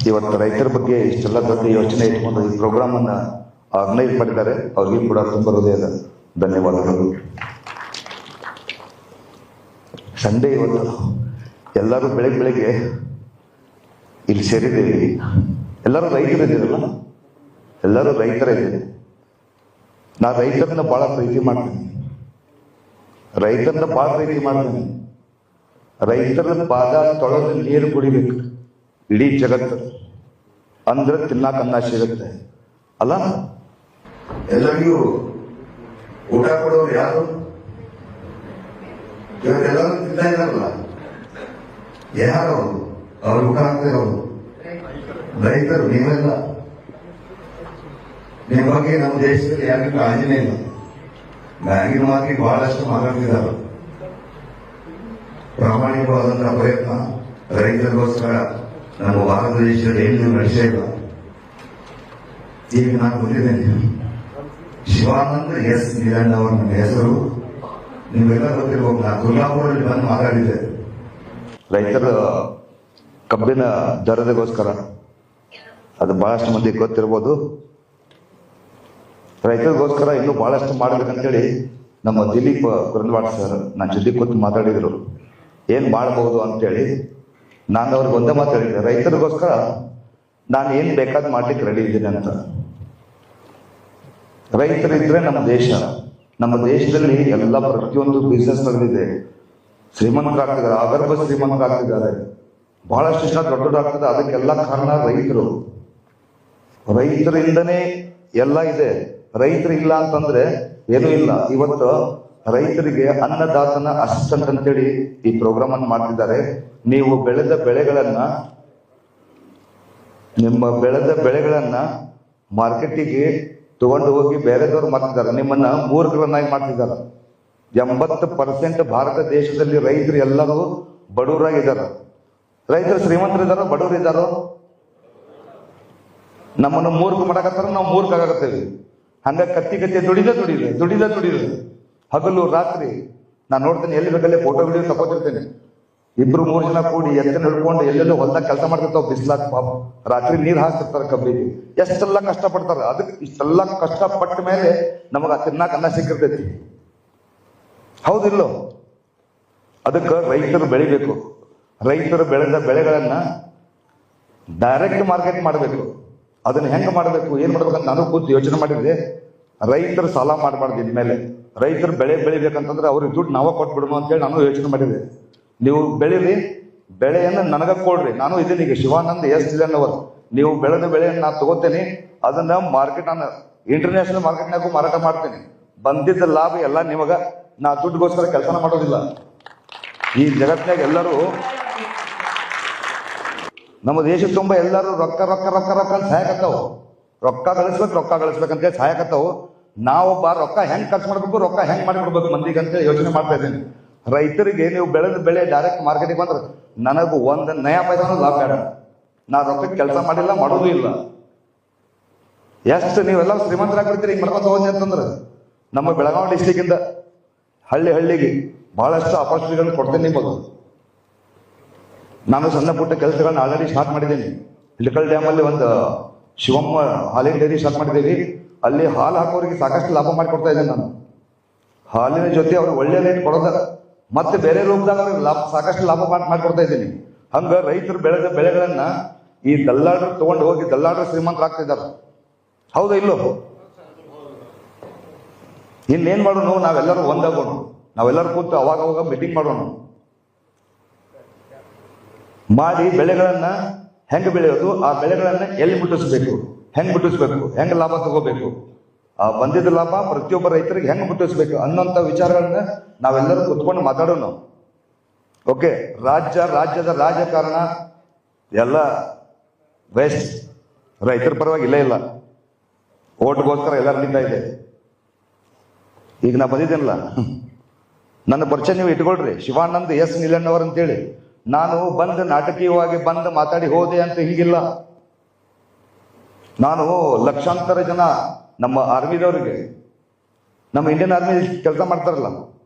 ಇವತ್ತು ರೈತರ ಬಗ್ಗೆ ಇಷ್ಟೆಲ್ಲ ದೊಡ್ಡ ಯೋಚನೆ ಇಟ್ಕೊಂಡು ಈ ಪ್ರೋಗ್ರಾಮ್ ಅನ್ನ ಆರ್ಗನೈಸ್ ಮಾಡಿದ್ದಾರೆ. ಅವ್ರಿಗೂ ಕೂಡ ತುಂಬ ಹೃದಯದ ಧನ್ಯವಾದಗಳು. ಸಂಡೇ ಇವತ್ತು ಎಲ್ಲರೂ ಬೆಳಗ್ಗೆ ಇಲ್ಲಿ ಸೇರಿದ್ದೀವಿ. ಎಲ್ಲರೂ ರೈತರಿದ್ದೀರಲ್ಲ, ಎಲ್ಲರೂ ರೈತರಿದ್ದೀರಿ. ನಾ ರೈತರನ್ನ ಬಹಳ ಪ್ರೀತಿ ಮಾಡ್ತೀನಿ. ರೈತರ ಪಾದ ತೊಳೆದು ನೀರು ಕುಡಿಬೇಕು ಇಡೀ ಜಗತ್ತು, ಅಂದ್ರೆ ತಿನ್ನಾಕ ಅನ್ನ ಸಿಗುತ್ತೆ ಅಲ್ಲ. ಎಲ್ಲರಿಗೂ ಊಟ ಕೊಡೋರು ಯಾರು? ಇವರೆಲ್ಲರೂ ತಿಂತಾ ಇದಾರಲ್ಲ, ಯಾರು ಅವ್ರು ಊಟ ಹಾಕ್ತಿರೋರು? ರೈತರು. ನೀವೆಲ್ಲ ನಿಮ್ಮ ಬಗ್ಗೆ ನಮ್ಮ ದೇಶದಲ್ಲಿ ಯಾರಿಗೂ ಕಾಳಜಿನೇ ಇಲ್ಲ. ಬ್ಯಾಂಕಿನ ಮಾತಿ ಬಹಳಷ್ಟು ಮಾತಾಡ್ತಿದ್ದಾರೆ. ಪ್ರಾಮಾಣಿಕವಾದಂತಹ ಪ್ರಯತ್ನ ರೈತರಿಗೋಸ್ಕರ ನಮ್ಮ ಭಾರತ ದೇಶದಲ್ಲಿ ಏನು ನಡೆಸೇ ಇಲ್ಲ. ಈಗ ನಾನು ಬಂದಿದ್ದೇನೆ, ಶಿವಾನಂದ ಎಸ್ ನಿಲಣ್ಣ ಅವರ ನನ್ನ ಹೆಸರು ನೀವೆಲ್ಲ ಗೊತ್ತಿರ್ಬೋದು. ನಾನು ತುರ್ಲಾಪುರಲ್ಲಿ ಬಂದು ಮಾತಾಡಿದ್ದೆ. ರೈತರ ಕಬ್ಬಿನ ದರದಗೋಸ್ಕರ ಅದು ಬಹಳಷ್ಟು ಮಂದಿ ಗೊತ್ತಿರ್ಬೋದು. ರೈತರಿಗೋಸ್ಕರ ಇನ್ನೂ ಬಹಳಷ್ಟು ಮಾಡ್ಬೇಕಂತೇಳಿ ನಮ್ಮ ದಿಲೀಪ್ ಕುರಂದವಾಡ ಸರ್ ನನ್ನ ಜೊತೆ ಕೂತು ಮಾತಾಡಿದ್ರು, ಏನ್ ಮಾಡಬಹುದು ಅಂತೇಳಿ. ನಾನು ಅವ್ರಿಗೆ ಒಂದೇ ಮಾತು ಹೇಳಿದ್ದೆ, ರೈತರಿಗೋಸ್ಕರ ನಾನು ಏನ್ ಬೇಕಾದ್ ಮಾಡ್ಲಿಕ್ಕೆ ರೆಡಿ ಇದ್ದೀನಿ ಅಂತ. ರೈತರಿದ್ರೆ ನಮ್ಮ ದೇಶ, ನಮ್ಮ ದೇಶದಲ್ಲಿ ಎಲ್ಲ ಪ್ರತಿಯೊಂದು ಬಿಸ್ನೆಸ್ ನಡೆದಿದೆ. ಶ್ರೀಮಂತರಾಗ್ತಿದ್ದಾರೆ, ಅಗರ್ಭ ಶ್ರೀಮಂತರಾಗ್ತಿದ್ದಾರೆ, ಬಹಳಷ್ಟು ಜನ ದೊಡ್ಡದಾಗ್ತದೆ. ಅದಕ್ಕೆಲ್ಲ ಕಾರಣ ರೈತರು. ರೈತರಿಂದನೇ ಎಲ್ಲ ಇದೆ. ರೈತರು ಇಲ್ಲ ಅಂತಂದ್ರೆ ಏನೂ ಇಲ್ಲ. ಇವತ್ತು ರೈತರಿಗೆ ಅನ್ನದಾತನ ಅಸಿಸ್ಟೆಂಟ್ ಅಂತೇಳಿ ಈ ಪ್ರೋಗ್ರಾಮ್ ಅನ್ನು ಮಾಡ್ತಿದ್ದಾರೆ. ನೀವು ಬೆಳೆದ ಬೆಳೆಗಳನ್ನ ಮಾರ್ಕೆಟಿಗೆ ತಗೊಂಡು ಹೋಗಿ ಬೇರೆದವ್ರು ಮಾಡ್ತಿದ್ದಾರೆ. ನಿಮ್ಮನ್ನ ಮೂರ್ಖರನ್ನಾಗಿ ಮಾಡ್ತಿದ್ದಾರೆ. 80% ಭಾರತ ದೇಶದಲ್ಲಿ ರೈತರು ಎಲ್ಲರೂ ಬಡವರಾಗಿದ್ದಾರೆ. ರೈತರು ಶ್ರೀಮಂತರಿದ್ದಾರೋ ಬಡವರಿದ್ದಾರೋ? ನಮ್ಮನ್ನು ಮೂರ್ಖ ಮಾಡಕತ್ತಾರ, ನಾವು ಮೂರ್ಖ ಆಗತ್ತೇವೆ. ಹಂಗ ಕತ್ತಿ ದುಡಿದ ಹಗಲು ರಾತ್ರಿ ನಾನು ನೋಡ್ತೇನೆ, ಎಲ್ಲಿ ಬೇಕಲ್ಲೇ ಫೋಟೋ ವಿಡಿಯೋ ತಗೋತಿರ್ತೇನೆ. 2-3 ಜನ ಕೂಡಿ ಎತ್ತನ ಹಿಡ್ಕೊಂಡು ಎಲ್ಲೆಲ್ಲೋ ಹೊಲ್ದಾಗ ಕೆಲಸ ಮಾಡ್ತಿರ್ತಾವ. ಬಿಸ್ಲಾಕ್ ಪಾಪ ರಾತ್ರಿ ನೀರು ಹಾಕ್ತಿರ್ತಾರೆ ಕಬ್ಬಿಗೆ. ಎಷ್ಟೆಲ್ಲ ಕಷ್ಟಪಡ್ತಾರೆ. ಅದಕ್ಕೆ ಇಷ್ಟೆಲ್ಲ ಕಷ್ಟಪಟ್ಟ ಮೇಲೆ ನಮಗ ತಿನ್ನಾಕ ಅನ್ನ ಸಿಕ್ಕಿರ್ತೈತಿ, ಹೌದಿಲ್ಲೋ? ಅದಕ್ಕೆ ರೈತರು ಬೆಳಿಬೇಕು. ರೈತರು ಬೆಳೆದ ಬೆಳೆಗಳನ್ನ ಡೈರೆಕ್ಟ್ ಮಾರ್ಕೆಟ್ ಮಾಡಬೇಕು. ಅದನ್ನ ಹೆಂಗ್ ಮಾಡಬೇಕು, ಏನ್ ಮಾಡ್ಬೇಕಂತ ನಾನು ಕೂತು ಯೋಚನೆ ಮಾಡಿದ್ದೆ. ರೈತರು ಸಾಲ ಮಾಡಬಾರ್ದು. ಇನ್ಮೇಲೆ ರೈತರು ಬೆಳಿಬೇಕಂತಂದ್ರೆ ಅವ್ರಿಗೆ ದುಡ್ಡು ನಾವ ಕೊಟ್ಬಿಡೋಣ ಅಂತೇಳಿ ನಾನು ಯೋಚನೆ ಮಾಡಿದ್ದೆ. ನೀವು ಬೆಳೀರಿ, ಬೆಳೆಯನ್ನು ನನಗ ಕೊಡ್ರಿ. ನಾನು ಇದೀನಿ ಈಗ ಶಿವಾನಂದ ಎಸ್ ನಿಲಣ್ಣ ಅವರು. ನೀವು ಬೆಳೆದ ಬೆಳೆಯನ್ನು ನಾನು ತಗೋತೇನೆ, ಅದನ್ನ ಮಾರ್ಕೆಟ್, ನಾನು ಇಂಟರ್ನ್ಯಾಷನಲ್ ಮಾರ್ಕೆಟ್ನಾಗೂ ಮಾರಾಟ ಮಾಡ್ತೇನೆ. ಬಂದಿದ್ದ ಲಾಭ ಎಲ್ಲ ನಿಮಗ. ನಾ ದುಡ್ಡುಗೋಸ್ಕರ ಕೆಲಸನ ಮಾಡೋದಿಲ್ಲ. ಈ ಜಗತ್ತಿನಾಗ ಎಲ್ಲರೂ, ನಮ್ಮ ದೇಶ ತುಂಬ ಎಲ್ಲರೂ ರೊಕ್ಕ ಅಂತ ಸಹಾಯಕತ್ತಾವು. ರೊಕ್ಕ ಗಳಿಸ್ಬೇಕಂತೇಳಿ ಸಹಾಯಕತ್ತಾವು. ನಾವೊಬ್ಬ ರೊಕ್ಕ ಹೆಂಗ್ ಖರ್ಚು ಮಾಡ್ಬೇಕು, ರೊಕ್ಕ ಹೆಂಗ್ ಮಾಡಿಕೊಡ್ಬೇಕು ಮಂದಿಗೆ ಅಂತ ಯೋಚನೆ ಮಾಡ್ತಾ ಇದ್ದೀನಿ. ರೈತರಿಗೆ ನೀವು ಬೆಳೆದ ಬೆಳೆ ಡೈರೆಕ್ಟ್ ಮಾರ್ಕೆಟಿಗೆ ಬಂದ್ರೆ ನನಗೂ 1 ನಯಾ ಪೈಸಾನು ಲಾಭ ಬೇಡ. ನಾ ರೊಕ್ಕಕ್ಕೆ ಕೆಲಸ ಮಾಡಿಲ್ಲ, ಮಾಡೋದು ಇಲ್ಲ. ಎಷ್ಟು ನೀವೆಲ್ಲ ಶ್ರೀಮಂತರಾಗ್ಬಿಡ್ತೀರಿ ಹಿಂಗ್ ಮಾಡ್ಕೊಂತ ಹೋದ್ನಿ ಅಂತಂದ್ರೆ. ನಮ್ಮ ಬೆಳಗಾವಿ ಡಿಸ್ಟಿಕ್ ಇಂದ ಹಳ್ಳಿಗೆ ಬಹಳಷ್ಟು ಅಪರ್ಚುನಿಟಿಗಳನ್ನ ಕೊಡ್ತೇನೆ ನಿಮಗೆ. ನಾನು ಸಣ್ಣ ಪುಟ್ಟ ಕೆಲಸಗಳನ್ನ ಆಲ್ರೆಡಿ ಸ್ಟಾರ್ಟ್ ಮಾಡಿದ್ದೀನಿ. ಇಳಕಲ್ ಡ್ಯಾಮ್ ಅಲ್ಲಿ ಒಂದು ಶಿವಮ್ಮ ಹಾಲಿನ ಡೈರಿ ಸ್ಟಾರ್ಟ್ ಮಾಡಿದ್ದೀವಿ. ಅಲ್ಲಿ ಹಾಲು ಹಾಕೋರಿಗೆ ಸಾಕಷ್ಟು ಲಾಭ ಮಾಡಿಕೊಡ್ತಾ ಇದ್ದೇನೆ ನಾನು. ಹಾಲಿನ ಜೊತೆ ಅವ್ರು ಒಳ್ಳೆ ರೇಟ್ ಕೊಡೋದ, ಮತ್ತೆ ಬೇರೆ ರೂಪದಾಗ ಸಾಕಷ್ಟು ಲಾಭ ಮಾಡಿಕೊಡ್ತಾ ಇದ್ದೀನಿ. ಹಂಗ ರೈತರು ಬೆಳೆದ ಬೆಳೆಗಳನ್ನ ಈ ದಲ್ಲಾಳರು ತಗೊಂಡು ಹೋಗಿ ದಲ್ಲಾಳರು ಶ್ರೀಮಂತರಾಗ್ತಿದ್ದಾರೆ, ಹೌದಾ ಇಲ್ಲೋ? ಇನ್ನೇನ್ ಮಾಡೋಣ, ನಾವೆಲ್ಲರೂ ಒಂದಾಗೋಣ. ನಾವೆಲ್ಲರೂ ಕೂತು ಅವಾಗ ಮೀಟಿಂಗ್ ಮಾಡೋಣ. ಮಾಡಿ ಬೆಳೆಗಳನ್ನ ಹೆಂಗ್ ಬೆಳೆಯೋದು, ಆ ಬೆಳೆಗಳನ್ನ ಎಲ್ಲಿ ಮುಟ್ಟಿಸ್ಬೇಕು, ಹೆಂಗ್ ಲಾಭ ತಗೋಬೇಕು, ಆ ಬಂದಿದ್ದ ಲಾಭ ಪ್ರತಿಯೊಬ್ಬ ರೈತರಿಗೆ ಹೆಂಗ್ ಮುಟ್ಟಿಸ್ಬೇಕು ಅನ್ನೋಂಥ ವಿಚಾರಗಳನ್ನ ನಾವೆಲ್ಲರೂ ಕುತ್ಕೊಂಡು ಮಾತಾಡೋಣ. ಓಕೆ? ರಾಜ್ಯದ ರಾಜಕಾರಣ ಎಲ್ಲ ವೇಸ್ಟ್. ರೈತರ ಪರವಾಗಿ ಇಲ್ಲ. ಓಟ್ಗೋಸ್ಕರ ಎಲ್ಲ ನಡೀತಾ ಇದೆ. ಈಗ ನಾ ಬಂದಿದ್ದೇನಲ್ಲ, ನನ್ನ ಪರಿಚಯ ನೀವು ಇಟ್ಕೊಳ್ರಿ. ಶಿವಾನಂದ್ ಎಸ್ ನಿಲಣ್ಣ ಅವರು ಅಂತೇಳಿ. ನಾನು ನಾಟಕೀಯವಾಗಿ ಮಾತಾಡಿ ಹೋದೆ ಅಂತ ಹಿಂಗಿಲ್ಲ. ನಾನು ಲಕ್ಷಾಂತರ ಜನ ನಮ್ಮ ಆರ್ಮಿದವರಿಗೆ, ನಮ್ಮ ಇಂಡಿಯನ್ ಆರ್ಮಿ ಕೆಲಸ ಮಾಡ್ತಾರಲ್ಲ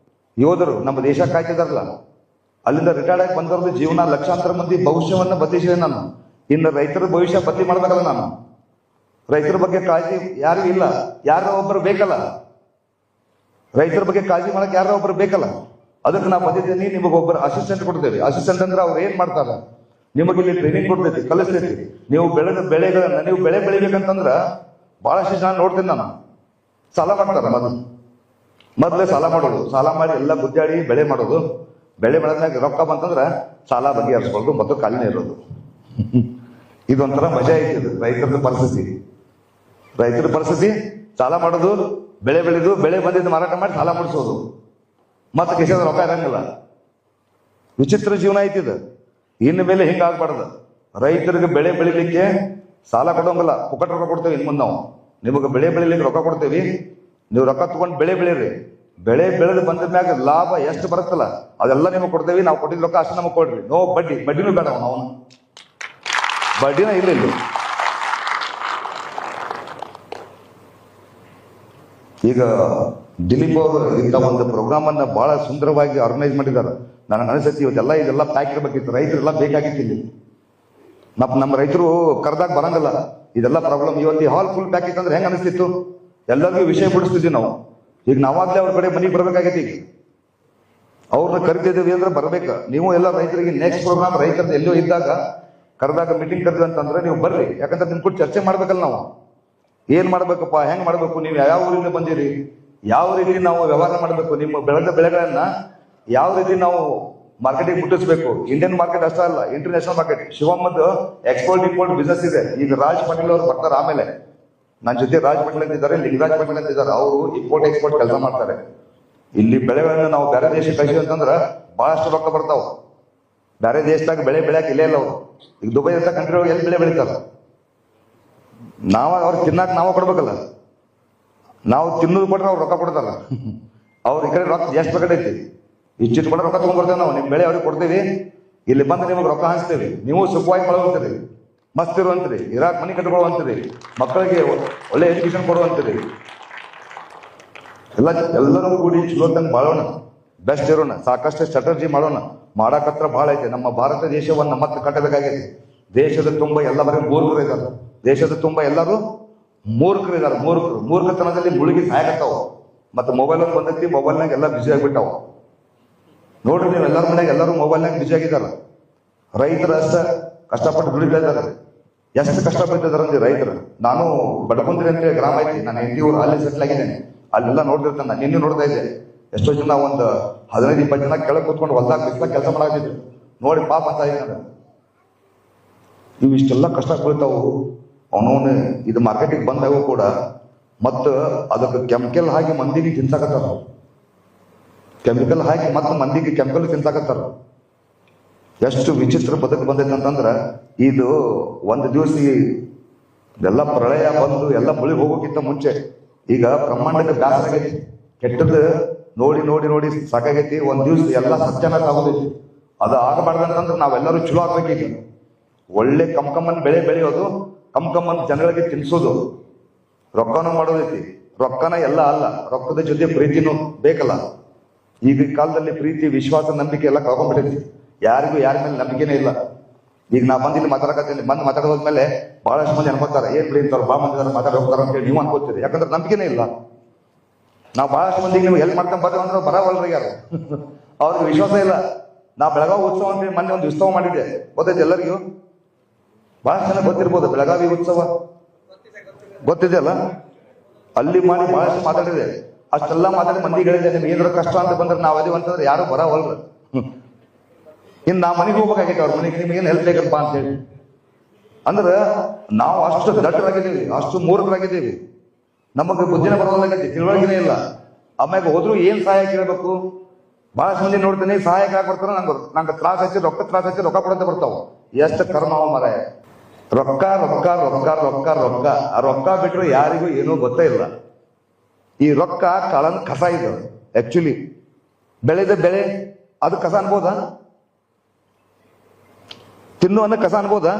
ಯೋಧರು, ನಮ್ಮ ದೇಶ ಕಾಯ್ತಿದಾರಲ್ಲ, ಅಲ್ಲಿಂದ ರಿಟೈರ್ಡ್ ಆಗಿ ಬಂದವ್ರದ್ದು ಜೀವನ ಲಕ್ಷಾಂತರ ಮಂದಿ ಭವಿಷ್ಯವನ್ನ ಬದಲಿಸಿದೆ ನಾನು. ಇನ್ನು ರೈತರ ಭವಿಷ್ಯ ಬದಲಿ ಮಾಡ್ಬೇಕಲ್ಲ ನಾನು. ರೈತರ ಬಗ್ಗೆ ಕಾಳಜಿ ಯಾರು ಇಲ್ಲ, ಯಾರೋ ಒಬ್ಬರು ಬೇಕಲ್ಲ. ರೈತರ ಬಗ್ಗೆ ಕಾಳಜಿ ಮಾಡಕ್ ಯಾರೋ ಒಬ್ರು ಬೇಕಲ್ಲ. ಅದಕ್ಕೆ ನಾ ಬಂದಿದ್ದೀನಿ. ನಿಮಗೊಬ್ಬರು ಅಸಿಸ್ಟೆಂಟ್ ಕೊಡ್ತೇವೆ. ಅಸಿಸ್ಟೆಂಟ್ ಅಂದ್ರೆ ಅವ್ರು ಏನ್ ಮಾಡ್ತಾರ, ನಿಮಗೆ ಇಲ್ಲಿ ಟ್ರೈನಿಂಗ್ ಕೊಡ್ತೈತಿ, ಕಲಿಸ್ತೈತಿ. ನೀವು ಬೆಳೆದ ಬೆಳೆಗಳನ್ನ ನೀವು ಬೆಳೆ ಬೆಳಿಬೇಕಂತಂದ್ರ ಬಹಳಷ್ಟು ಜನ ನೋಡ್ತೀನಿ ನಾನು, ಸಾಲ ಮಾಡ್ತಾರ. ಮೊದ್ಲೇ ಸಾಲ ಮಾಡೋದು, ಸಾಲ ಮಾಡಿ ಎಲ್ಲ ಗುದ್ದಾಡಿ ಬೆಳೆ ಮಾಡೋದು. ಬೆಳೆ ಬೆಳೆದ್ಮ್ಯಾಗ ರೊಕ್ಕ ಬಂತಂದ್ರ ಸಾಲ ಬಗೆಹರಿಸ್ಕೊಳ್ಳೋದು ಮತ್ತು ಕಾಲಿನ ಇರೋದು. ಇದೊಂಥರ ಮಜಾ ಐತಿ. ಇದು ರೈತರ ಪರಿಸ್ಥಿತಿ. ರೈತರ ಪರಿಸ್ಥಿತಿ ಸಾಲ ಮಾಡೋದು, ಬೆಳೆ ಬೆಳೆದು ಬೆಳೆ ಬಂದಿದ್ದು ಮಾರಾಟ ಮಾಡಿ ಸಾಲ ಮಾಡಿಸೋದು, ಮತ್ತೆ ಕಿಶದ ರೊಕ್ಕ ಇರಂಗಿಲ್ಲ. ವಿಚಿತ್ರ ಜೀವನ ಐತಿದ. ಇನ್ನು ಮೇಲೆ ಹಿಂಗಾಗ್ಬಾರ್ದು. ರೈತರಿಗೆ ಬೆಳೆ ಬೆಳಿಲಿಕ್ಕೆ ಸಾಲ ಕೊಡೋಂಗಿಲ್ಲ, ಪುಕ್ಕಟ್ ರೊಕ್ಕ ಕೊಡ್ತೇವೆ. ಇನ್ ಮುಂದೆ ನಾವು ನಿಮಗೆ ಬೆಳೆ ಬೆಳಿಲಿಕ್ಕೆ ರೊಕ್ಕ ಕೊಡ್ತೇವಿ. ನೀವು ರೊಕ್ಕ ತಗೊಂಡು ಬೆಳೆ ಬೆಳೀರಿ. ಬೆಳೆ ಬೆಳೆದು ಬಂದ ಮ್ಯಾಗ ಲಾಭ ಎಷ್ಟು ಬರುತ್ತಲ್ಲ ಅದೆಲ್ಲ ನಿಮಗೆ ಕೊಡ್ತೇವಿ. ನಾವು ಕೊಟ್ಟಿದ್ದ ರೊಕ್ಕ ಅಷ್ಟು ನಮಗೆ ಕೊಡ್ರಿ. ನೋ ಬಡ್ಡಿ, ಬಡ್ಡಿನೂ ಬೇಡ. ನಾವು ಬಡ್ಡಿನ ಇಲ್ಲ. ಇಲ್ಲಿ ಈಗ ದಿಲೀಪ್ ಅವರು ಇಂಥ ಒಂದು ಪ್ರೋಗ್ರಾಮ್ ಅನ್ನ ಬಹಳ ಸುಂದರವಾಗಿ ಆರ್ಗನೈಸ್ ಮಾಡಿದ್ದಾರೆ. ನನಗೆ ಅನಿಸುತ್ತೆ ಇದೆಲ್ಲ ಪ್ಯಾಕ್ ಇರಬೇಕಿತ್ತು. ರೈತರೆಲ್ಲ ಬೇಕಾಗಿತ್ತು ಇಲ್ಲಿ. ನಮ್ಮ ರೈತರು ಕರೆದಾಗ ಬರಂಗಲ್ಲ. ಇದೆಲ್ಲ ಪ್ರಾಬ್ಲಮ್. ಇವತ್ತು ಈ ಹಾಲ್ ಫುಲ್ ಪ್ಯಾಕ್ ಇತ್ತಂದ್ರೆ ಹೆಂಗ್ ಅನಿಸ್ತಿತ್ತು? ಎಲ್ಲರಿಗೂ ವಿಷಯ ಬಿಡಿಸ್ತಿದ್ವಿ ನಾವು. ಈಗ ನಾವಾಗ್ಲೇ ಅವ್ರ ಕಡೆ ಮನೆಗೆ ಬರ್ಬೇಕಾಗೈತಿ. ಈಗ ಅವ್ರನ್ನ ಕರಿತಿದ್ದೀವಿ ಅಂದ್ರೆ ಬರ್ಬೇಕು. ನೀವು ಎಲ್ಲ ರೈತರಿಗೆ ನೆಕ್ಸ್ಟ್ ಪ್ರೋಗ್ರಾಮ್ ರೈತರದ್ದು ಎಲ್ಲೋ ಇದ್ದಾಗ ಕರೆದಾಗ ಮೀಟಿಂಗ್ ಕರೆದ್ವಿ ಅಂತಂದ್ರೆ ನೀವು ಬರ್ರಿ. ಯಾಕಂದ್ರೆ ನಿಮ್ ಕೂಡ ಚರ್ಚೆ ಮಾಡ್ಬೇಕಲ್ಲ ನಾವು. ಏನ್ ಮಾಡ್ಬೇಕಪ್ಪ, ಹೆಂಗ್ ಮಾಡ್ಬೇಕು, ನೀವು ಯಾವ ಊರಿಂದ ಬಂದಿರಿ, ಯಾವ ರೀತಿ ನಾವು ವ್ಯವಹಾರ ಮಾಡಬೇಕು, ನಿಮ್ಮ ಬೆಳೆದ ಬೆಳೆಗಳನ್ನ ಯಾವ ರೀತಿ ನಾವು ಮಾರ್ಕೆಟಿಗೆ ಮುಟ್ಟಿಸ್ಬೇಕು. ಇಂಡಿಯನ್ ಮಾರ್ಕೆಟ್ ಅಷ್ಟೇ ಅಲ್ಲ, ಇಂಟರ್ನ್ಯಾಷನಲ್ ಮಾರ್ಕೆಟ್. ಶಿವಮೊಗ್ಗದ ಎಕ್ಸ್ಪೋರ್ಟ್ ಇಂಪೋರ್ಟ್ ಬಿಸ್ನೆಸ್ ಇದೆ. ಈಗ ರಾಜ್ ಪಾಟೀಲ್ ಅವ್ರು ಬರ್ತಾರೆ. ಆಮೇಲೆ ನನ್ನ ಜೊತೆ ರಾಜ್ ಪಾಟೀಲ್ ಅಂತ ಇದ್ದಾರೆ, ಲಿಂಗರಾಜ್ ಪಾಟೀಲ್ ಅಂತ ಇದ್ದಾರೆ. ಅವರು ಇಂಪೋರ್ಟ್ ಎಕ್ಸ್ಪೋರ್ಟ್ ಕೆಲಸ ಮಾಡ್ತಾರೆ. ಇಲ್ಲಿ ಬೆಳೆಗಳನ್ನ ನಾವು ಬೇರೆ ದೇಶಕ್ಕೆ ಕಳಿಸಿ ಅಂತಂದ್ರೆ ಬಹಳಷ್ಟು ರೊಕ್ಕ ಬರ್ತಾವ. ಬೇರೆ ದೇಶದಾಗ ಬೆಳೆ ಬೆಳೆಯಕ್ಕೆ ಇಲ್ಲೇ ಇಲ್ಲ ಅವರು. ಈಗ ದುಬೈ ಅಂತ ಕಂಟ್ರಿ ಒಳಗೆ ಎಲ್ಲಿ ಬೆಳೆ ಬೆಳಿತಾರ? ಅವ್ರು ತಿನ್ನಾಕ ನಾವು ಕೊಡ್ಬೇಕಲ್ಲ. ನಾವು ತಿನ್ನೋದು ಕೊಟ್ರೆ ಅವ್ರು ರೊಕ್ಕ ಕೊಡ್ತಾರ. ಅವ್ರ ಈ ಕಡೆ ರೊಕ್ಕ ಎಷ್ಟು ಬೇಕಾಗೈತಿ, ಇಷ್ಟಿಟ್ಟು ಕೊಟ್ರೆ ರೊಕ್ಕ ತಗೊಂಡ್ಬರ್ತೇವೆ ನಾವು. ನಿಮ್ಮ ಬೆಳೆ ಅವ್ರಿಗೆ ಕೊಡ್ತೀವಿ, ಇಲ್ಲಿ ಬಂದು ನಿಮಗೆ ರೊಕ್ಕ ಹಂಚ್ತೇವೆ. ನೀವು ಸುಖವಾಗಿ ಬಳವಂತೀರಿ, ಮಸ್ತ್ ಇರುವಂತೀರಿ, ಇರಾಕ್ ಮನೆ ಕಟ್ಕೊಳ್ಳುವಂತೀರಿ, ಮಕ್ಕಳಿಗೆ ಒಳ್ಳೆ ಎಜುಕೇಶನ್ ಕೊಡುವಂತೀರಿ. ಎಲ್ಲರೂ ಕೂಡಿ ಚಲೋತಂಗೆ ಬಾಳೋಣ, ಬೆಸ್ಟ್ ಇರೋಣ, ಸಾಕಷ್ಟು ಸ್ಟ್ರಾಟಜಿ ಮಾಡೋಣ. ಮಾಡಾಕತ್ರ ಬಹಳ ಐತೆ. ನಮ್ಮ ಭಾರತ ದೇಶವನ್ನ ಮತ್ತೆ ಕಟ್ಟಬೇಕಾಗೈತಿ. ದೇಶದ ತುಂಬ ಎಲ್ಲ ಬರೀ ಮೂರ್ಖರು ಇದ್ದಾರೆ. ದೇಶದ ತುಂಬ ಎಲ್ಲರೂ ಮೂರ್ಖರು ಇದ್ದಾರೆ. ಮೂರ್ಖತನದಲ್ಲಿ ಮುಳುಗಿ ಸಾಯಕತ್ತಾವ. ಮತ್ತೆ ಮೊಬೈಲ್ ಒಂದು ಬಂದೈತಿ, ಮೊಬೈಲ್ನಾಗ ಎಲ್ಲ ಬಿಸಿ ಆಗಿಬಿಟ್ಟಾವ. ನೋಡ್ರಿ, ನೀವು ಎಲ್ಲರ ಮನೆಯಾಗ ಎಲ್ಲರೂ ಮೊಬೈಲ್ನಾಗ ಬಿಸಿ ಆಗಿದಾರ. ರೈತರು ಅಷ್ಟ ಕಷ್ಟಪಟ್ಟು ದುಡಿತಾ ಇದ್ದಾರೆ. ಎಷ್ಟು ಕಷ್ಟ ಬೀಳ್ತಿದಾರೆ ಅಂದ್ರೆ ರೈತರು. ನಾನು ಬಡಕುಂದ್ರಿ ಅಂತ ಗ್ರಾಮ ಐತಿ, ನಾನು ಹೆಂಡತಿ ಊರು ಅಲ್ಲಿ ಸೆಟ್ಲ್ ಆಗಿದ್ದೇನೆ. ಅಲ್ಲೆಲ್ಲ ನೋಡ್ತಿರ್ತಾನೆ. ನಿನ್ನೆ ನೋಡ್ತಾ ಇದ್ದೆ, ಎಷ್ಟೋ ಜನ ಒಂದು 15-20 ಜನ ಕೆಳಗೆ ಕೂತ್ಕೊಂಡು ಹೊಲ್ದಾಗ ಬಿಸ್ಲಾಗ ಕೆಲಸ ಮಾಡಾಕಿದ್ರು. ನೋಡಿ ಪಾಪ ಅಂತ ಇದ್ದಾರೆ. ಇವು ಇಷ್ಟೆಲ್ಲ ಕಷ್ಟ ಬೀಳ್ತಾವು. ಅವನವನು ಇದು ಮಾರ್ಕೆಟಿಗೆ ಬಂದಾಗೂ ಕೂಡ ಮತ್ತು ಅದಕ್ಕೆ ಕೆಮಿಕಲ್ ಹಾಕಿ ಮಂದಿಗೆ ತಿನ್ಸಾಕತ್ತಾರ. ಕೆಮಿಕಲ್ ಹಾಕಿ ಮತ್ತೆ ಮಂದಿಗೆ ಕೆಮಿಕಲ್ ತಿನ್ಸಾಕತ್ತಾರ. ಎಷ್ಟು ವಿಚಿತ್ರ ಬದುಕು ಬಂದೈತೆ ಅಂತಂದ್ರ, ಇದು ಒಂದು ದಿವಸ ಎಲ್ಲ ಪ್ರಳಯ ಬಂದು ಎಲ್ಲ ಮುಳಿ ಹೋಗೋಕ್ಕಿಂತ ಮುಂಚೆ ಈಗ ಬ್ರಹ್ಮಾಂಡಕ್ಕೆ ಬ್ಯಾಸರ ಆಗೈತಿ. ಕೆಟ್ಟದ್ದು ನೋಡಿ ನೋಡಿ ನೋಡಿ ಸಾಕಾಗೈತಿ. ಒಂದ್ ದಿವ್ಸ ಎಲ್ಲ ಸತ್ಯನ ಆಗೋದೈತಿ. ಅದು ಆಗಬಾರ್ದಂತಂದ್ರೆ ನಾವೆಲ್ಲರೂ ಚಲೋ ಆಗ್ಬೇಕೀಗ. ಒಳ್ಳೆ ಕಮ್ಕಮ್ಮನ್ ಬೆಳೆ ಬೆಳೆಯೋದು, ಕಮ್ಕಮ್ಮನ್ ಜನಗಳಿಗೆ ತಿನ್ಸೋದು, ರೊಕ್ಕನೂ ಮಾಡೋದೈತಿ. ರೊಕ್ಕನ ಎಲ್ಲ ಅಲ್ಲ, ರೊಕ್ಕದ ಜೊತೆ ಪ್ರೀತಿನೂ ಬೇಕಲ್ಲ. ಈಗ ಕಾಲದಲ್ಲಿ ಪ್ರೀತಿ, ವಿಶ್ವಾಸ, ನಂಬಿಕೆ ಎಲ್ಲ ಕಳ್ಕೊಂಡ್ಬಿಟ್ಟೈತಿ. ಯಾರಿಗೂ ಯಾರ ಮೇಲೆ ನಂಬಿಕೆನೇ ಇಲ್ಲ. ಈಗ ನಾ ಬಂದು ಇಲ್ಲಿ ಮಾತಾಡಕತ್ತೀನಿ, ಬಂದು ಮಾತಾಡೋದ್ಮೇಲೆ ಬಹಳಷ್ಟು ಮಂದಿ ಅನ್ಕೋತಾರೆ, ಏನ್ ಬಿಡಿ ಇಂಥವ್ರು ಬಾ ಮಂದಿ ಮಾತಾಡಿ ಹೋಗ್ತಾರ ಅಂತ ಹೇಳಿ ನೀವು ಅನ್ಕೋತೀರಿ. ಯಾಕಂದ್ರೆ ನಂಬಿಕೆನೇ ಇಲ್ಲ. ನಾವು ಬಹಳಷ್ಟು ಮಂದಿಗೆ ನೀವು ಹೆಲ್ಪ್ ಮಾಡ್ಕೊಂಡ್ ಬರ್ರಿ ಅಂದ್ರೆ ಬರವಲ್ರಿ ಯಾರು. ಅವ್ರಿಗೆ ವಿಶ್ವಾಸ ಇಲ್ಲ. ನಾ ಬೆಳಗಾವಿ ಉತ್ಸವ ಅಂತ ಮೊನ್ನೆ ಒಂದು ಉತ್ಸವ ಮಾಡಿದ್ದೆ, ಗೊತ್ತೈತೆ ಎಲ್ಲರಿಗೂ? ಬಹಳಷ್ಟು ಜನ ಗೊತ್ತಿರ್ಬೋದು. ಬೆಳಗಾವಿ ಉತ್ಸವ ಗೊತ್ತಿದೆ ಅಲ್ಲ? ಅಲ್ಲಿ ಮಾಡಿ ಬಹಳಷ್ಟು ಮಾತಾಡಿದೆ. ಅಷ್ಟೆಲ್ಲ ಮಾತಾಡಿ ಮಂದಿಗೆ ಹೇಳಿದೆ, ನಿಮ್ಗೆ ಏನಾರ ಕಷ್ಟ ಅಂತ ಬಂದ್ರೆ ನಾವ್ ಅದೀವಿ ಅಂತಂದ್ರೆ ಯಾರು ಬರವಲ್ರು. ಇನ್ನು ನಾ ಮನೆಗೆ ಹೋಗ್ಬೇಕಾಗೈತೆ ಅವ್ರ ಮನೆಗೆ, ನಿಮ್ಗೆ ಏನ್ ಹೆಲ್ಪ್ ಬೇಕಪ್ಪ ಅಂತ ಹೇಳಿ. ಅಂದ್ರೆ ನಾವು ಅಷ್ಟು ದಟ್ಟರಾಗಿದ್ದೀವಿ, ಅಷ್ಟು ಮೂರ್ಖರಾಗಿದ್ದೀವಿ. ನಮಗೆ ಬುದ್ಧಿನ ಬರೋದಾಗೈತಿ, ತಿಳುವಳಿಕೆನೇ ಇಲ್ಲ. ಆಮ್ಯಾಗ ಹೋದ್ರು ಏನ್ ಸಹಾಯ ಕೇಳಬೇಕು? ಬಹಳಷ್ಟು ಮಂದಿ ನೋಡ್ತೀನಿ, ಸಹಾಯಕ್ಕೆ ಯಾಕೆ ಬರ್ತಾರ, ನಂಗೆ ತ್ರಾಸ ಹಚ್ಚಿ ರೊಕ್ಕ ಕೊಡಂತ ಬರ್ತಾವ. ಎಷ್ಟು ಕರ್ಮ ಮಾರಾಯ. ರೊಕ್ಕ ರೊಕ್ಕ ರೊಕ್ಕ ರೊಕ್ಕ ರೊಕ್ಕ. ಆ ರೊಕ್ಕ ಬಿಟ್ರೆ ಯಾರಿಗೂ ಏನೂ ಗೊತ್ತೇ ಇಲ್ಲ. ಈ ರೊಕ್ಕ ಕಾಳನ್ ಕಸ ಇದು. ಆಕ್ಚುಲಿ ಬೆಳೆದ ಬೆಳೆ ಅದು ಕಸ ಅನ್ಬೋದಾ? ತಿನ್ನು ಅನ್ನೋ ಕಸ ಅನ್ಬೋದಾ?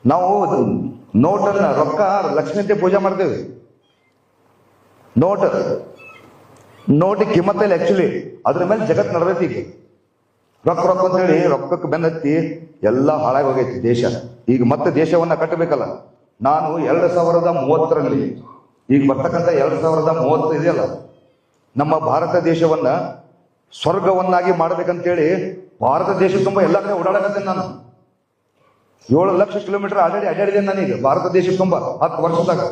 ನಾವು ನೋಟನ್ನ ರೊಕ್ಕ ಲಕ್ಷ್ಮೀ ಅಂತ ಪೂಜೆ ಮಾಡ್ತೇವೆ. ನೋಟ್ ಕಿಮ್ಮತ್ತ ಇಲ್ಲ ಆಕ್ಚುಲಿ. ಅದ್ರ ಮೇಲೆ ಜಗತ್ ನಡೆದೈತಿ. ಈಗ ರೊಕ್ಕ ರೊಕ್ಕ ಅಂತೇಳಿ ರೊಕ್ಕಕ್ಕೆ ಬೆನ್ನತ್ತಿ ಎಲ್ಲ ಹಾಳಾಗಿ ಹೋಗೈತಿ ದೇಶ. ಈಗ ಮತ್ತೆ ದೇಶವನ್ನ ಕಟ್ಟಬೇಕಲ್ಲ. ನಾನು 2030ರಲ್ಲಿ ಈಗ ಬರ್ತಕ್ಕಂಥ 2030 ಇದೆಯಲ್ಲ, ನಮ್ಮ ಭಾರತ ದೇಶವನ್ನ ಸ್ವರ್ಗವನ್ನಾಗಿ ಮಾಡ್ಬೇಕಂತೇಳಿ ಭಾರತ ದೇಶ ತುಂಬಾ ಎಲ್ಲ ಕಡೆ ಓಡಾಡಕತ್ತೇನೆ ನಾನು. 7 ಲಕ್ಷ ಕಿಲೋಮೀಟರ್ ಆಲ್ರೆಡಿ ಅಡ್ಡಾಡಿದ್ದೇನೆ ನಾನೀಗ ಭಾರತ ದೇಶ ತುಂಬಾ 10 ವರ್ಷದಾಗ.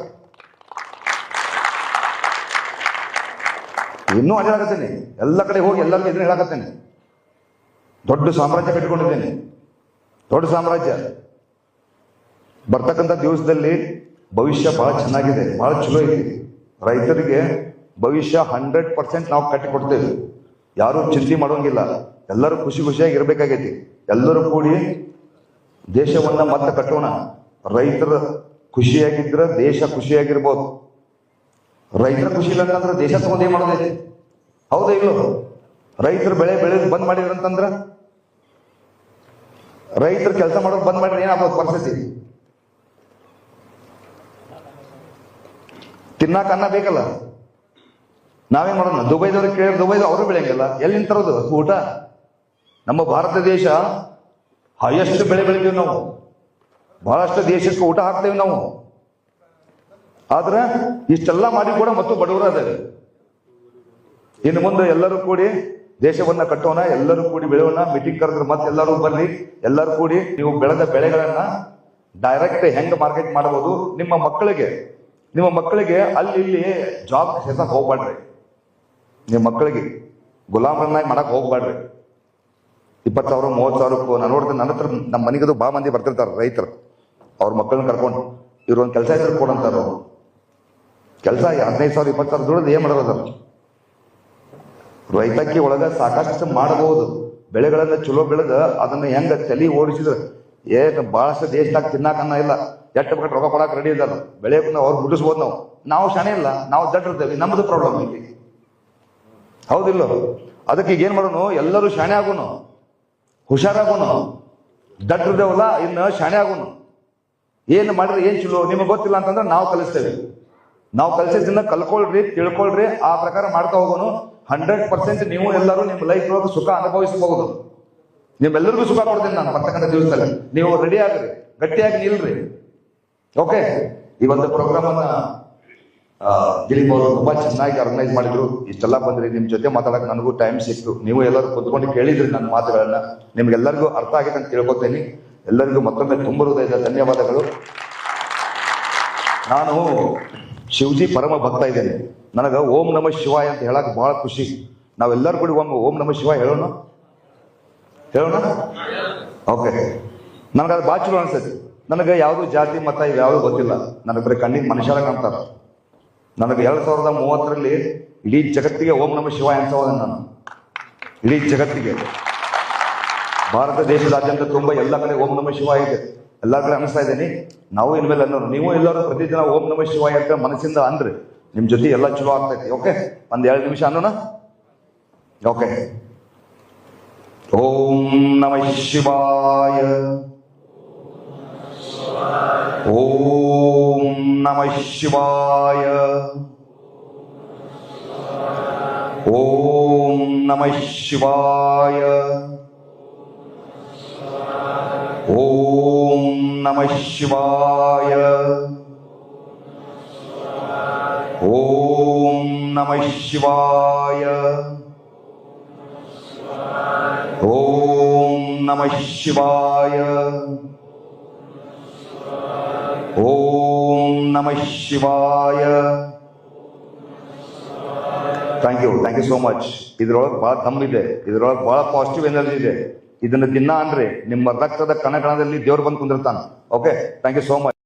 ಇನ್ನೂ ಅಡ್ಡಾಡಕತ್ತೇನೆ, ಎಲ್ಲ ಕಡೆ ಹೋಗಿ ಎಲ್ಲರಿಗೂ ಇದನ್ನ ಹೇಳಕತ್ತೇನೆ. ದೊಡ್ಡ ಸಾಮ್ರಾಜ್ಯ ಕಟ್ಟಿಕೊಂಡಿದ್ದೇನೆ, ದೊಡ್ಡ ಸಾಮ್ರಾಜ್ಯ. ಬರ್ತಕ್ಕಂಥ ದಿವಸದಲ್ಲಿ ಭವಿಷ್ಯ ಬಹಳ ಚೆನ್ನಾಗಿದೆ, ಬಹಳ ಚಲೋ ಐತಿ. ರೈತರಿಗೆ ಭವಿಷ್ಯ 100% ನಾವು ಕಟ್ಟಿಕೊಡ್ತೇವೆ. ಯಾರು ಚಿಂತೆ ಮಾಡೋಂಗಿಲ್ಲ. ಎಲ್ಲರೂ ಖುಷಿ ಖುಷಿಯಾಗಿ ಇರ್ಬೇಕಾಗೈತಿ. ಎಲ್ಲರೂ ಕೂಡಿ ದೇಶವನ್ನ ಮತ್ತೆ ಕಟ್ಟೋಣ. ರೈತರ ಖುಷಿಯಾಗಿದ್ರೆ ದೇಶ ಖುಷಿಯಾಗಿರ್ಬೋದು. ರೈತರ ಖುಷಿ ಇಲ್ಲ ಅಂತಂದ್ರೆ ದೇಶ ತಗೊಂಡು ಏನ್ ಮಾಡೋದೈತಿ? ಹೌದಾ ಇಲ್ಲೋ? ರೈತರು ಬೆಳೆದು ಬಂದ್ ಮಾಡಿದ್ರು ಅಂತಂದ್ರ, ರೈತರು ಕೆಲಸ ಮಾಡೋದು ಬಂದ್ ಮಾಡಿದ್ರೆ ಏನಾಗ್ಬೋದು ಪರಿಸ್ಥಿತಿ? ತಿನ್ನಾಕ ಅನ್ನ ಬೇಕಲ್ಲ. ನಾವೇನ್ ಮಾಡೋಣ? ದುಬೈದವ್ರಿಗೆ ಕೇಳಿದ್ರೆ ದುಬೈದ ಅವರು ಬೆಳೆಯಂಗಿಲ್ಲ. ಎಲ್ಲಿಂದ ತರೋದು ಊಟ? ನಮ್ಮ ಭಾರತ ದೇಶ ಹೈಯೆಸ್ಟ್ ಬೆಳೆ ಬೆಳಿತೀವಿ ನಾವು. ಬಹಳಷ್ಟು ದೇಶಕ್ಕೆ ಊಟ ಹಾಕ್ತೇವೆ ನಾವು. ಆದ್ರೆ ಇಷ್ಟೆಲ್ಲ ಮಾಡಿ ಕೂಡ ಮತ್ತು ಬಡವರು ಅದಾವೆ. ಇನ್ನು ಮುಂದೆ ಎಲ್ಲರೂ ಕೂಡಿ ದೇಶವನ್ನ ಕಟ್ಟೋಣ, ಎಲ್ಲರೂ ಕೂಡಿ ಬೆಳೆಯೋಣ. ಮೀಟಿಂಗ್ ಕರೆದ್ರೆ ಮತ್ತೆ ಎಲ್ಲರೂ ಬರ್ಲಿ. ಎಲ್ಲರೂ ಕೂಡಿ ನೀವು ಬೆಳೆದ ಬೆಳೆಗಳನ್ನ ಡೈರೆಕ್ಟ್ ಹೆಂಗ್ ಮಾರ್ಕೆಟ್ ಮಾಡಬಹುದು, ನಿಮ್ಮ ಮಕ್ಕಳಿಗೆ ಅಲ್ಲಿ ಇಲ್ಲಿ ಜಾಬ್ ಹೆಸಕ್ ಹೋಗ್ಬೇಡ್ರಿ. ನಿಮ್ಮ ಮಕ್ಕಳಿಗೆ ಗುಲಾಮರನ್ನಾಗಿ ಮಾಡಕ್ ಹೋಗ್ಬೇಡ್ರಿ. 20,000 30,000 ನಾನು ನೋಡ್ತೀನಿ. ನನ್ನ ಹತ್ರ ನಮ್ಮ ಮನೆಗದು ಬಾ ಮಂದಿ ಬರ್ತಿರ್ತಾರೆ ರೈತರು. ಅವ್ರ ಮಕ್ಕಳನ್ನ ಕರ್ಕೊಂಡು ಇವ್ರು ಒಂದು ಕೆಲಸ ಇದ್ರೆ ಕೊಡಂತಾರ. ಅವ್ರು ಕೆಲಸ 15,000 20,000 ದುಡ್ದು ಏನ್ ಮಾಡೋದು? ರೈತಕ್ಕೆ ಒಳಗ ಸಾಕಷ್ಟು ಮಾಡಬಹುದು. ಬೆಳೆಗಳನ್ನ ಚಲೋ ಬೆಳೆದ ಅದನ್ನ ಹೆಂಗ ತಲೆ ಓಡಿಸಿದ್ರೆ ಬಹಳಷ್ಟು ದೇಶದಾಗ ತಿನ್ನಾಕನ್ನ ಇಲ್ಲ. ಎಟ್ಟು ಬೇಕಾದ್ರೆ ರೊಕ್ಕ ಕೊಡಕ್ ರೆಡಿ ಇದಾರ. ಬೆಳೆಯನ್ನ ಅವ್ರು ಮುಟ್ಟಿಸ್ಬೋದು. ನಾವು ಶಾಣೆ ಇಲ್ಲ, ನಾವು ದಡ್ಡಿರ್ತೇವೆ. ನಮ್ದು ಪ್ರಾಬ್ಲಮ್ ಐತಿ. ಹೌದಿಲ್ಲ? ಅದಕ್ಕೆ ಈಗ ಏನ್ ಮಾಡೋನು? ಎಲ್ಲರೂ ಶಾಣೆ ಆಗೋನು, ಹುಷಾರಾಗೋನು. ದಡ್ಡಿರ್ದೇವಲ್ಲ, ಇನ್ನು ಶಾಣೆ ಆಗೋನು. ಏನ್ ಮಾಡಿದ್ರೆ ಏನ್ ಚಲೋ ನಿಮಗೆ ಗೊತ್ತಿಲ್ಲ ಅಂತಂದ್ರೆ ನಾವು ಕಲಿಸ್ತೇವೆ. ನಾವು ಕಲಿಸಿದ್ದನ್ನ ಕಲ್ಕೊಳ್ರಿ, ತಿಳ್ಕೊಳ್ರಿ, ಆ ಪ್ರಕಾರ ಮಾಡ್ತಾ ಹೋಗೋನು. 100% ನೀವು ಎಲ್ಲರೂ ನಿಮ್ಮ ಲೈಫ್ ಒಳಗೆ ಸುಖ ಅನುಭವಿಸಬಹುದು. ನಿಮ್ಮೆಲ್ಲರಿಗೂ ಸುಖ ಕೊಡ್ತೀನಿ ನಾನು ಬರ್ತಕ್ಕಂಥ ದಿವಸದಲ್ಲಿ. ನೀವು ರೆಡಿ ಆಗ್ರಿ, ಗಟ್ಟಿಯಾಗಿ ನಿಲ್ರಿ. ಓಕೆ? ಈ ಒಂದು ಪ್ರೋಗ್ರಾಮ್ ಅನ್ನ ದಿಲೀಪ್ ಅವರು ತುಂಬಾ ಚೆನ್ನಾಗಿ ಆರ್ಗನೈಸ್ ಮಾಡಿದ್ರು. ಇಷ್ಟೆಲ್ಲ ಬಂದ್ರಿ, ನಿಮ್ ಜೊತೆ ಮಾತಾಡಕ್ ನನಗೂ ಟೈಮ್ ಸಿಕ್ತು. ನೀವು ಎಲ್ಲರೂ ಕುತ್ಕೊಂಡು ಕೇಳಿದ್ರಿ ನನ್ನ ಮಾತುಗಳನ್ನ. ನಿಮ್ಗೆಲ್ಲರಿಗೂ ಅರ್ಥ ಆಗಿದೆ ಅಂತ ತಿಳ್ಕೊತೇನೆ. ಎಲ್ಲರಿಗೂ ಮತ್ತೊಮ್ಮೆ ತುಂಬ ಹೃದಯದ ಧನ್ಯವಾದಗಳು. ನಾನು ಶಿವಜಿ ಪರಮ ಭಕ್ತ ಇದ್ದೇನೆ. ನನಗ ಓಂ ನಮಃ ಶಿವಾಯ ಅಂತ ಹೇಳಕ್ ಬಹಳ ಖುಷಿ. ನಾವೆಲ್ಲರೂ ಕೂಡ ಒಮ್ಮೆ ಓಂ ನಮಃ ಶಿವಾಯ ಹೇಳೋಣ. ಓಕೆ. ನನಗದು ಭಾಳ ಚಲೋ ಅನ್ಸೈತಿ. ನನಗೆ ಯಾವುದು ಜಾತಿ ಮತ ಇವ್ಯಾವುದು ಗೊತ್ತಿಲ್ಲ. ನನಗೆ ಬರೀ ಕಣ್ಣಿಗೆ ಮನುಷ್ಯರಾಗ ಅಂತಾರ. ನನಗೆ 2030ರಲ್ಲಿ ಇಡೀ ಜಗತ್ತಿಗೆ ಓಂ ನಮಃ ಶಿವಾಯ ಅನ್ಸೋದ. ನಾನು ಇಡೀ ಜಗತ್ತಿಗೆ, ಭಾರತ ದೇಶದಾದ್ಯಂತ ತುಂಬ ಎಲ್ಲ ಕಡೆ ಓಂ ನಮಃ ಶಿವಾಯ ಇದೆ. ಎಲ್ಲ ಕಡೆ ಅನಿಸ್ತಾ ಇದ್ದೀನಿ. ನಾವು ಇನ್ಮೇಲೆ ಅನ್ನೋರು, ನೀವು ಎಲ್ಲರೂ ಪ್ರತಿದಿನ ಓಂ ನಮಃ ಶಿವಾಯ ಅಂತ ಮನಸ್ಸಿಂದ ಅಂದ್ರೆ ನಿಮ್ ಜೊತೆ ಎಲ್ಲ ಚಲೋ ಆಗ್ತೈತಿ. ಓಕೆ? ಒಂದ್ 2 ನಿಮಿಷ ಅನ್ನೋಣ. ಓಕೆ. ಓಂ ನಮಃ ಶಿವಾಯ. ಓಂ ನಮಃ ಶಿವಾಯ. ಓಂ ನಮಃ ಶಿವಾಯ. ಓಂ ನಮಃ ಶಿವಾಯ. ಓಂ ನಮಃ ಶಿವಾಯ. ಓಂ ನಮಃ ಶಿವಾಯ. ಓಂ ನಮಃ ಶಿವಾಯ. Thank you so much. ಇದ್ರೊಳಗೆ ಬಹಳ ದಮ್ಮಿದೆ, ಇದ್ರೊಳಗೆ ಬಹಳ ಪಾಸಿಟಿವ್ ಎನರ್ಜಿ ಇದೆ. ಇದನ್ನ ದಿನ ಅಂದ್ರೆ ನಿಮ್ಮ ರಕ್ತದ ಕಣಕಣದಲ್ಲಿ ದೇವ್ರು ಬಂದು ಕುಂದಿರ್ತಾನೆ. Okay? Thank you so much.